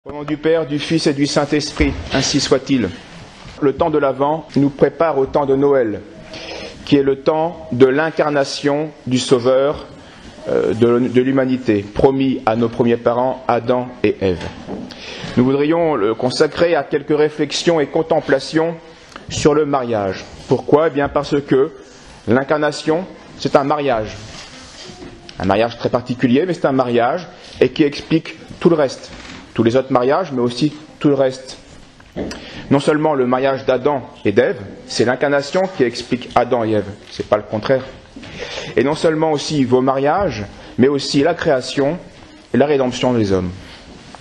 Au nom du Père, du Fils et du Saint-Esprit, ainsi soit-il. Le temps de l'Avent nous prépare au temps de Noël, qui est le temps de l'incarnation du Sauveur de l'humanité, promis à nos premiers parents, Adam et Ève. Nous voudrions le consacrer à quelques réflexions et contemplations sur le mariage. Pourquoi ? Eh bien parce que l'incarnation, c'est un mariage. Un mariage très particulier, mais c'est un mariage et qui explique tout le reste. Tous les autres mariages, mais aussi tout le reste. Non seulement le mariage d'Adam et d'Ève, c'est l'incarnation qui explique Adam et Ève, c'est pas le contraire. Et non seulement aussi vos mariages, mais aussi la création et la rédemption des hommes.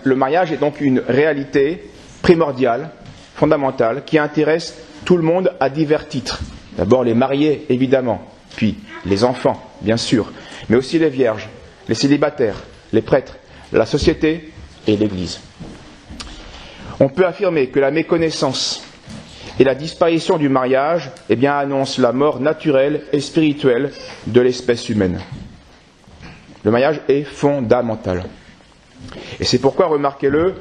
Le mariage est donc une réalité primordiale, fondamentale, qui intéresse tout le monde à divers titres. D'abord les mariés, évidemment, puis les enfants, bien sûr, mais aussi les vierges, les célibataires, les prêtres, la société et l'Église. On peut affirmer que la méconnaissance et la disparition du mariage annoncent la mort naturelle et spirituelle de l'espèce humaine. Le mariage est fondamental. Et c'est pourquoi, remarquez-le,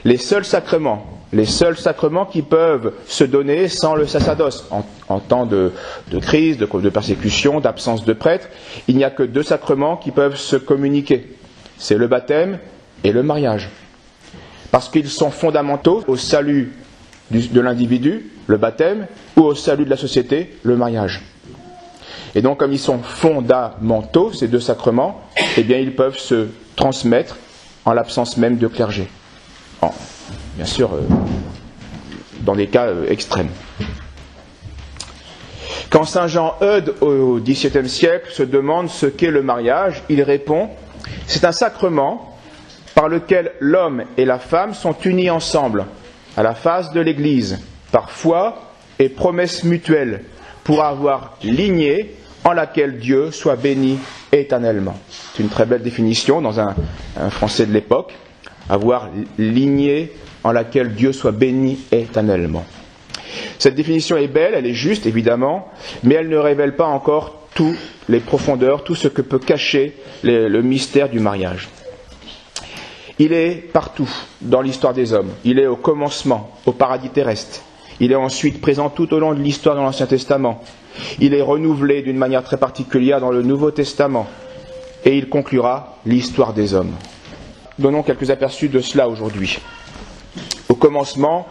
les seuls sacrements qui peuvent se donner sans le sacerdoce, en temps de crise, de persécution, d'absence de prêtre, il n'y a que deux sacrements qui peuvent se communiquer. C'est le baptême et le mariage. Parce qu'ils sont fondamentaux au salut de l'individu, le baptême, ou au salut de la société, le mariage. Et donc, comme ils sont fondamentaux, ces deux sacrements, ils peuvent se transmettre en l'absence même de clergé. Bien sûr, dans des cas extrêmes. Quand saint Jean Eudes, au XVIIe siècle, se demande ce qu'est le mariage, il répond « C'est un sacrement par lequel l'homme et la femme sont unis ensemble, à la face de l'Église, par foi et promesse mutuelle, pour avoir lignée en laquelle Dieu soit béni éternellement. » C'est une très belle définition dans un français de l'époque, avoir lignée en laquelle Dieu soit béni éternellement. Cette définition est belle, elle est juste évidemment, mais elle ne révèle pas encore toutes les profondeurs, tout ce que peut cacher le mystère du mariage. Il est partout dans l'histoire des hommes. Il est au commencement, au paradis terrestre. Il est ensuite présent tout au long de l'histoire dans l'Ancien Testament. Il est renouvelé d'une manière très particulière dans le Nouveau Testament. Et il conclura l'histoire des hommes. Donnons quelques aperçus de cela aujourd'hui. Au commencement,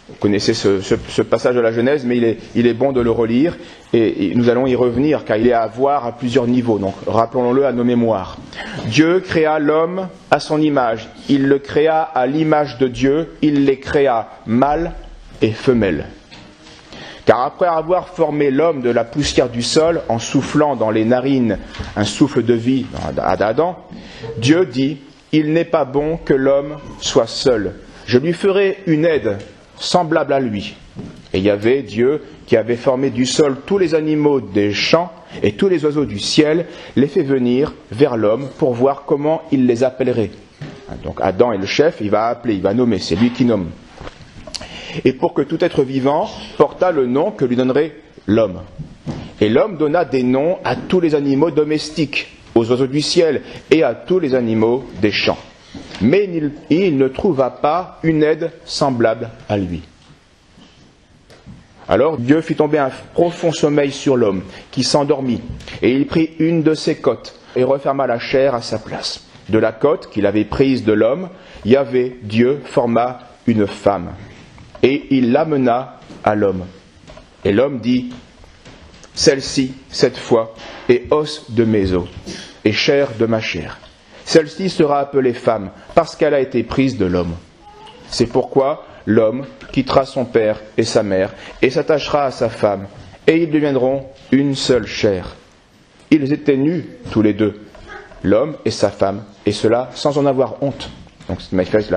vous connaissez ce passage de la Genèse, mais il est bon de le relire, et nous allons y revenir, car il est à voir à plusieurs niveaux, donc rappelons-le à nos mémoires. Dieu créa l'homme à son image, il le créa à l'image de Dieu, il les créa mâle et femelle. Car après avoir formé l'homme de la poussière du sol, en soufflant dans les narines un souffle de vie à Adam, Dieu dit « Il n'est pas bon que l'homme soit seul, je lui ferai une aide semblable à lui. » Et il y avait Dieu qui avait formé du sol tous les animaux des champs et tous les oiseaux du ciel, les fait venir vers l'homme pour voir comment il les appellerait. Donc Adam est le chef, il va appeler, il va nommer, c'est lui qui nomme. Et pour que tout être vivant portât le nom que lui donnerait l'homme. Et l'homme donna des noms à tous les animaux domestiques, aux oiseaux du ciel et à tous les animaux des champs. Mais il ne trouva pas une aide semblable à lui. Alors Dieu fit tomber un profond sommeil sur l'homme, qui s'endormit, et il prit une de ses côtes, et referma la chair à sa place. De la côte qu'il avait prise de l'homme, Yahvé, Dieu, forma une femme, et il l'amena à l'homme. Et l'homme dit, « Celle-ci, cette fois, est os de mes os, et chair de ma chair. Celle-ci sera appelée femme, parce qu'elle a été prise de l'homme. C'est pourquoi l'homme quittera son père et sa mère, et s'attachera à sa femme, et ils deviendront une seule chair. » Ils étaient nus, tous les deux, l'homme et sa femme, et cela sans en avoir honte. Donc c'est manifeste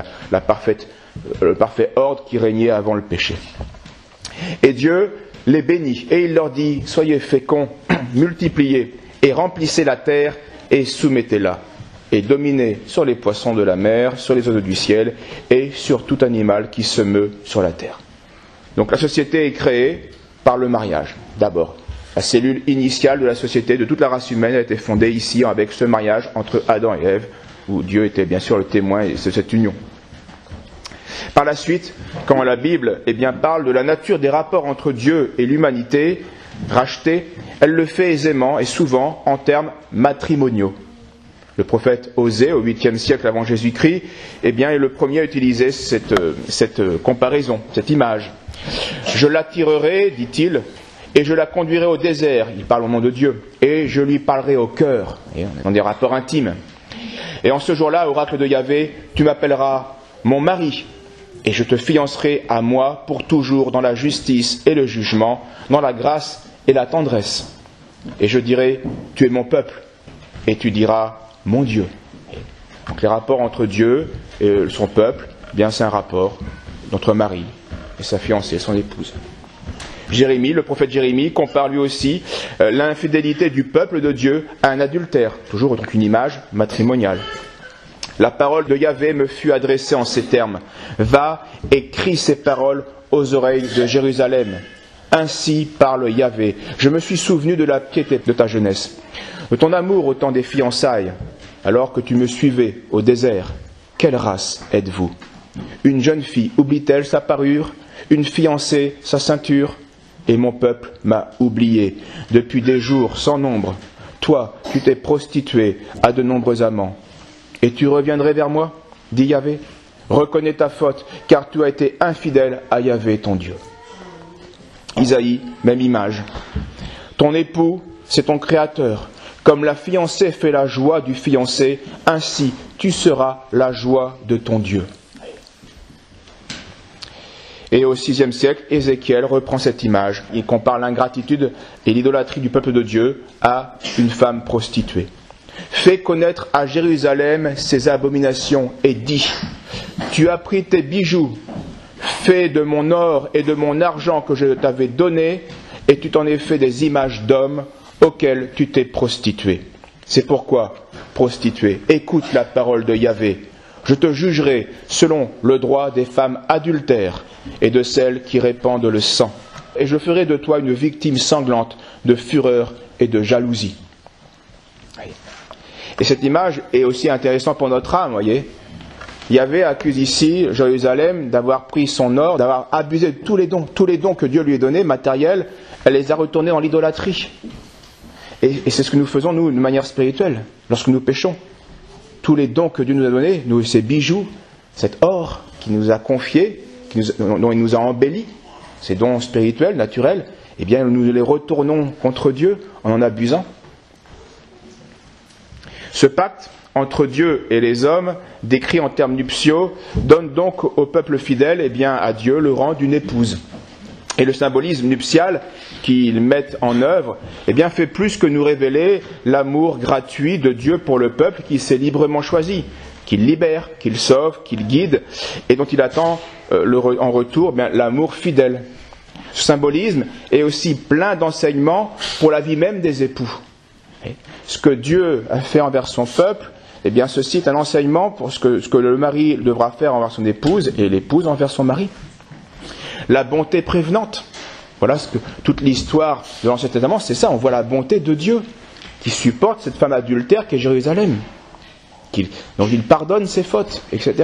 le parfait ordre qui régnait avant le péché. Et Dieu les bénit, et il leur dit, « Soyez féconds, multipliez, et remplissez la terre, et soumettez-la. Et dominez sur les poissons de la mer, sur les oiseaux du ciel, et sur tout animal qui se meut sur la terre. » Donc la société est créée par le mariage, d'abord. La cellule initiale de la société, de toute la race humaine, a été fondée ici avec ce mariage entre Adam et Ève, où Dieu était bien sûr le témoin de cette union. Par la suite, quand la Bible parle de la nature des rapports entre Dieu et l'humanité rachetée, elle le fait aisément et souvent en termes matrimoniaux. Le prophète Osée, au 8e siècle avant Jésus-Christ, est le premier à utiliser cette comparaison, cette image. Je l'attirerai, dit-il, et je la conduirai au désert, il parle au nom de Dieu, et je lui parlerai au cœur, et on est dans des rapports intimes. Et en ce jour-là, oracle de Yahvé, tu m'appelleras mon mari, et je te fiancerai à moi pour toujours dans la justice et le jugement, dans la grâce et la tendresse. Et je dirai, tu es mon peuple, et tu diras, mon Dieu. Donc les rapports entre Dieu et son peuple, c'est un rapport d'entre mari et sa fiancée, son épouse. Jérémie, le prophète Jérémie, compare lui aussi l'infidélité du peuple de Dieu à un adultère, toujours donc une image matrimoniale. La parole de Yahvé me fut adressée en ces termes. Va et crie ces paroles aux oreilles de Jérusalem. Ainsi parle Yahvé. Je me suis souvenu de la piété de ta jeunesse, de ton amour au temps des fiançailles, alors que tu me suivais au désert. Quelle race êtes-vous? Une jeune fille oublie-t-elle sa parure? Une fiancée sa ceinture? Et mon peuple m'a oublié depuis des jours sans nombre. Toi, tu t'es prostitué à de nombreux amants. Et tu reviendrais vers moi, dit Yahvé. Reconnais ta faute, car tu as été infidèle à Yahvé ton Dieu. Isaïe, même image. Ton époux, c'est ton créateur. Comme la fiancée fait la joie du fiancé, ainsi tu seras la joie de ton Dieu. Et au VIe siècle, Ézéchiel reprend cette image. Il compare l'ingratitude et l'idolâtrie du peuple de Dieu à une femme prostituée. Fais connaître à Jérusalem ses abominations et dis, tu as pris tes bijoux, fais de mon or et de mon argent que je t'avais donné, et tu t'en es fait des images d'hommes auxquelles tu t'es prostitué. C'est pourquoi, prostituée, écoute la parole de Yahvé. Je te jugerai selon le droit des femmes adultères et de celles qui répandent le sang. Et je ferai de toi une victime sanglante de fureur et de jalousie. Et cette image est aussi intéressante pour notre âme, voyez. Yahvé accuse ici Jérusalem d'avoir pris son or, d'avoir abusé de tous les dons que Dieu lui a donnés, matériels, elle les a retournés dans l'idolâtrie. Et c'est ce que nous faisons, nous, de manière spirituelle, lorsque nous péchons. Tous les dons que Dieu nous a donnés, ces bijoux, cet or qu'il nous a confié, dont il nous a embellis, ces dons spirituels, naturels, nous les retournons contre Dieu en abusant. Ce pacte entre Dieu et les hommes, décrit en termes nuptiaux, donne donc au peuple fidèle, à Dieu, le rang d'une épouse. Et le symbolisme nuptial qu'ils mettent en œuvre, fait plus que nous révéler l'amour gratuit de Dieu pour le peuple qui s'est librement choisi, qu'il libère, qu'il sauve, qu'il guide, et dont il attend en retour l'amour fidèle. Ce symbolisme est aussi plein d'enseignements pour la vie même des époux. Ce que Dieu a fait envers son peuple, ceci est un enseignement pour ce que le mari devra faire envers son épouse et l'épouse envers son mari. La bonté prévenante. Voilà ce que toute l'histoire de l'Ancien Testament, c'est ça, on voit la bonté de Dieu qui supporte cette femme adultère qui est Jérusalem, dont il pardonne ses fautes, etc.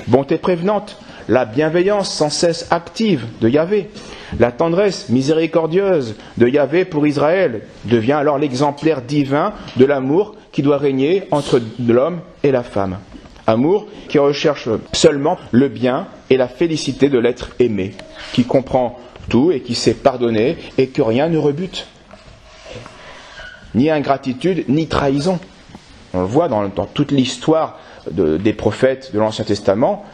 Bonté prévenante, la bienveillance sans cesse active de Yahvé, la tendresse miséricordieuse de Yahvé pour Israël devient alors l'exemplaire divin de l'amour qui doit régner entre l'homme et la femme. Amour qui recherche seulement le bien et la félicité de l'être aimé, qui comprend tout et qui sait pardonner et que rien ne rebute. Ni ingratitude, ni trahison. On le voit dans toute l'histoire des prophètes de l'Ancien Testament.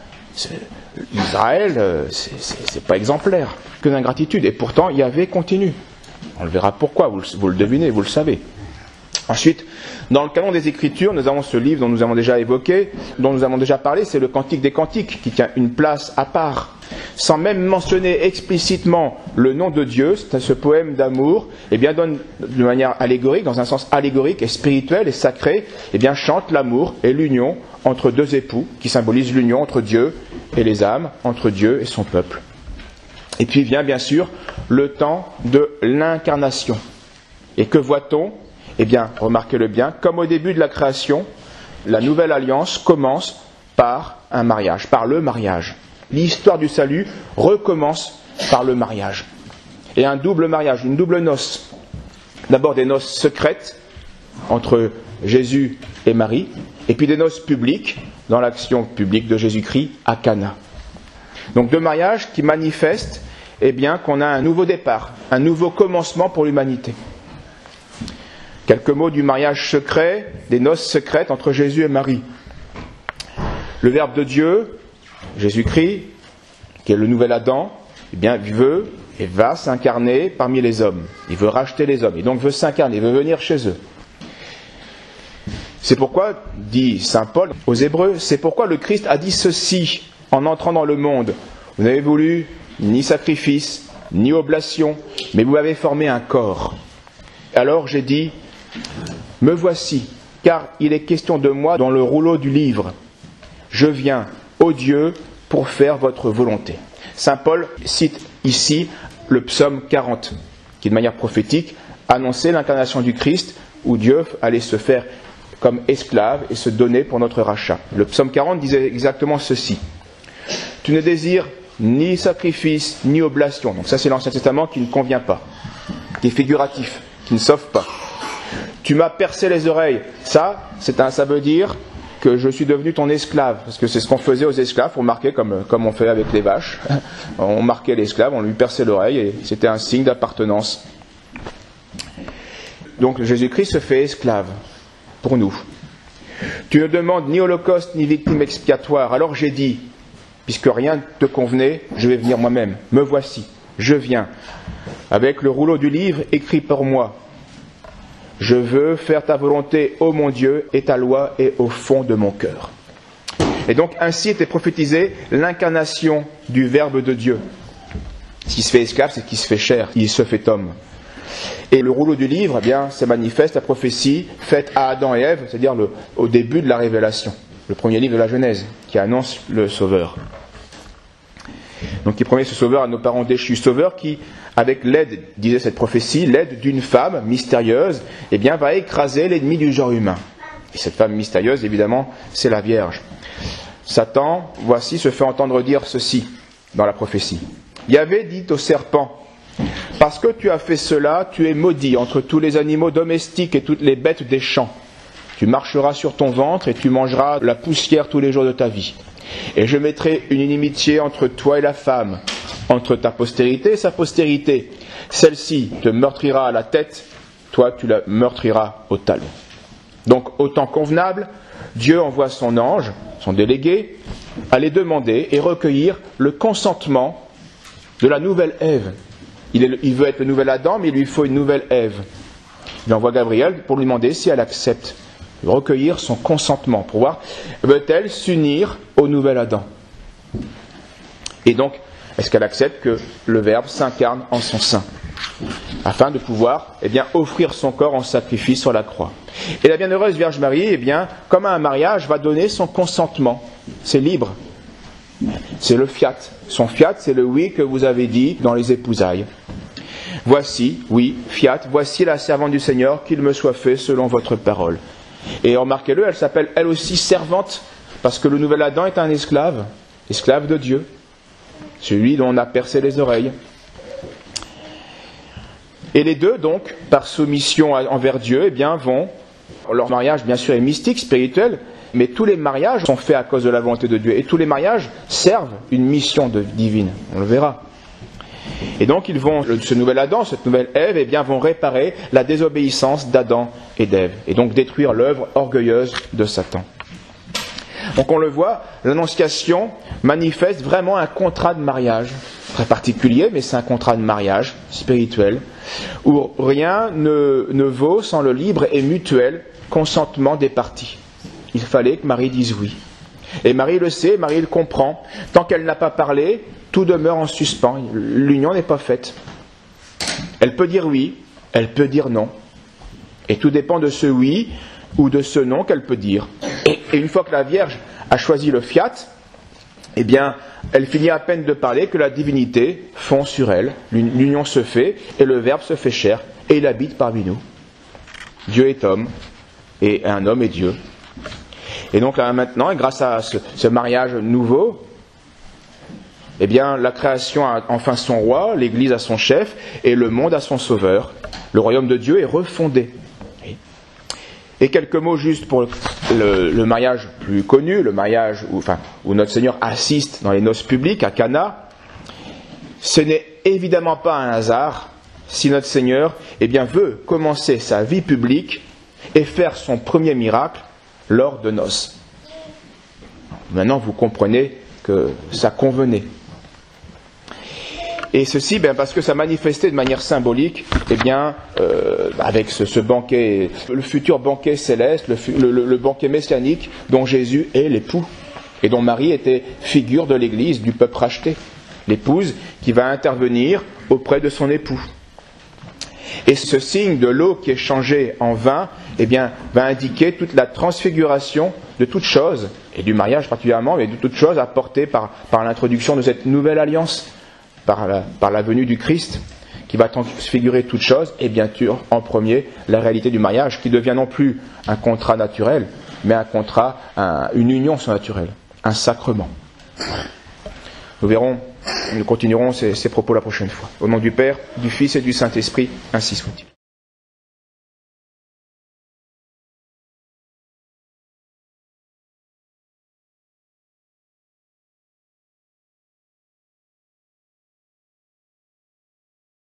Israël, c'est pas exemplaire, que d'ingratitude. Et pourtant, Yahvé continue. On le verra pourquoi, vous le devinez, vous le savez. Ensuite, dans le canon des Écritures, nous avons ce livre dont nous avons déjà évoqué, dont nous avons déjà parlé, c'est le Cantique des Cantiques, qui tient une place à part. Sans même mentionner explicitement le nom de Dieu, ce poème d'amour, donne de manière allégorique, dans un sens allégorique et spirituel et sacré, chante l'amour et l'union entre deux époux, qui symbolise l'union entre Dieu et les âmes, entre Dieu et son peuple. Et puis vient bien sûr le temps de l'incarnation. Et que voit-on ? Remarquez-le bien, comme au début de la création, la nouvelle alliance commence par un mariage, par le mariage. L'histoire du salut recommence par le mariage. Et un double mariage, une double noce. D'abord des noces secrètes entre Jésus et Marie, et puis des noces publiques dans l'action publique de Jésus-Christ à Cana. Donc deux mariages qui manifestent qu'on a un nouveau départ, un nouveau commencement pour l'humanité. Quelques mots du mariage secret, des noces secrètes entre Jésus et Marie. Le Verbe de Dieu, Jésus-Christ, qui est le nouvel Adam, veut et va s'incarner parmi les hommes. Il veut racheter les hommes, et donc veut s'incarner, il veut venir chez eux. C'est pourquoi, dit saint Paul aux Hébreux, c'est pourquoi le Christ a dit ceci en entrant dans le monde. Vous n'avez voulu ni sacrifice, ni oblation, mais vous avez formé un corps. Alors j'ai dit, me voici, car il est question de moi dans le rouleau du livre. Je viens, ô Dieu, pour faire votre volonté. Saint Paul cite ici le psaume 40, qui de manière prophétique annonçait l'incarnation du Christ, où Dieu allait se faire comme esclave et se donner pour notre rachat. Le psaume 40 disait exactement ceci. Tu ne désires ni sacrifice, ni oblation. Donc ça c'est l'Ancien Testament qui ne convient pas, qui est figuratif, qui ne sauve pas. Tu m'as percé les oreilles. Ça veut dire que je suis devenu ton esclave, parce que c'est ce qu'on faisait aux esclaves, on marquait comme on fait avec les vaches. On marquait l'esclave, on lui perçait l'oreille, et c'était un signe d'appartenance. Donc Jésus-Christ se fait esclave pour nous. Tu ne demandes ni holocauste ni victime expiatoire. Alors j'ai dit, puisque rien ne te convenait, je vais venir moi-même. Me voici, je viens, avec le rouleau du livre écrit pour moi. Je veux faire ta volonté, ô mon Dieu, et ta loi est au fond de mon cœur. Et donc ainsi était prophétisée l'incarnation du Verbe de Dieu. Ce qui se fait esclave, c'est ce qui se fait chair, il se fait homme. Et le rouleau du livre, ça manifeste la prophétie faite à Adam et Ève, c'est-à-dire au début de la révélation, le premier livre de la Genèse, qui annonce le Sauveur. Donc il promet ce Sauveur à nos parents déchus, Sauveur qui, avec l'aide, disait cette prophétie, l'aide d'une femme mystérieuse, va écraser l'ennemi du genre humain. Et cette femme mystérieuse, évidemment, c'est la Vierge. Satan, voici, se fait entendre dire ceci dans la prophétie. Yahvé dit au serpent, parce que tu as fait cela, tu es maudit entre tous les animaux domestiques et toutes les bêtes des champs. Tu marcheras sur ton ventre et tu mangeras la poussière tous les jours de ta vie. Et je mettrai une inimitié entre toi et la femme, entre ta postérité et sa postérité. Celle-ci te meurtrira à la tête, toi tu la meurtriras au talon. Donc au temps convenable, Dieu envoie son ange, son délégué, aller demander et recueillir le consentement de la nouvelle Ève. Il veut être le nouvel Adam, mais il lui faut une nouvelle Ève. Il envoie Gabriel pour lui demander si elle accepte, recueillir son consentement, pour voir, veut-elle s'unir au nouvel Adam. Et donc, est-ce qu'elle accepte que le Verbe s'incarne en son sein, afin de pouvoir offrir son corps en sacrifice sur la croix. Et la bienheureuse Vierge Marie, comme à un mariage, va donner son consentement. C'est libre. C'est le fiat. Son fiat, c'est le oui que vous avez dit dans les épousailles. Voici, oui, fiat, voici la servante du Seigneur, qu'il me soit fait selon votre parole. Et remarquez-le, elle s'appelle elle aussi servante, parce que le nouvel Adam est un esclave, esclave de Dieu, celui dont on a percé les oreilles. Et les deux, donc, par soumission envers Dieu, vont, leur mariage bien sûr est mystique, spirituel, mais tous les mariages sont faits à cause de la volonté de Dieu, et tous les mariages servent une mission divine, on le verra. Et donc ils vont, ce nouvel Adam, cette nouvelle Ève, vont réparer la désobéissance d'Adam et d'Ève, et donc détruire l'œuvre orgueilleuse de Satan. Donc on le voit, l'Annonciation manifeste vraiment un contrat de mariage, très particulier, mais c'est un contrat de mariage spirituel, où rien ne vaut sans le libre et mutuel consentement des parties. Il fallait que Marie dise oui. Et Marie le sait, Marie le comprend. Tant qu'elle n'a pas parlé, tout demeure en suspens. L'union n'est pas faite. Elle peut dire oui, elle peut dire non. Et tout dépend de ce oui ou de ce non qu'elle peut dire. Et une fois que la Vierge a choisi le fiat, elle finit à peine de parler que la divinité fond sur elle. L'union se fait et le Verbe se fait chair et il habite parmi nous. Dieu est homme et un homme est Dieu. Et donc là maintenant, grâce à ce mariage nouveau, eh bien, la création a enfin son roi, l'Église a son chef, et le monde a son sauveur. Le royaume de Dieu est refondé. Et quelques mots juste pour le mariage plus connu, le mariage où notre Seigneur assiste dans les noces publiques à Cana. Ce n'est évidemment pas un hasard si notre Seigneur veut commencer sa vie publique et faire son premier miracle lors de noces. Maintenant, vous comprenez que ça convenait. Et ceci, parce que ça manifestait de manière symbolique, avec ce banquet, le futur banquet céleste, le banquet messianique dont Jésus est l'époux et dont Marie était figure de l'Église, du peuple racheté, l'épouse qui va intervenir auprès de son époux. Et ce signe de l'eau qui est changée en vin, va indiquer toute la transfiguration de toute chose, et du mariage particulièrement, mais de toute chose apportée par l'introduction de cette nouvelle alliance, par la venue du Christ, qui va transfigurer toute chose, et bien sûr, en premier, la réalité du mariage, qui devient non plus un contrat naturel, mais un contrat, une union surnaturelle, un sacrement. Nous continuerons ces propos la prochaine fois. Au nom du Père, du Fils et du Saint-Esprit, ainsi soit-il.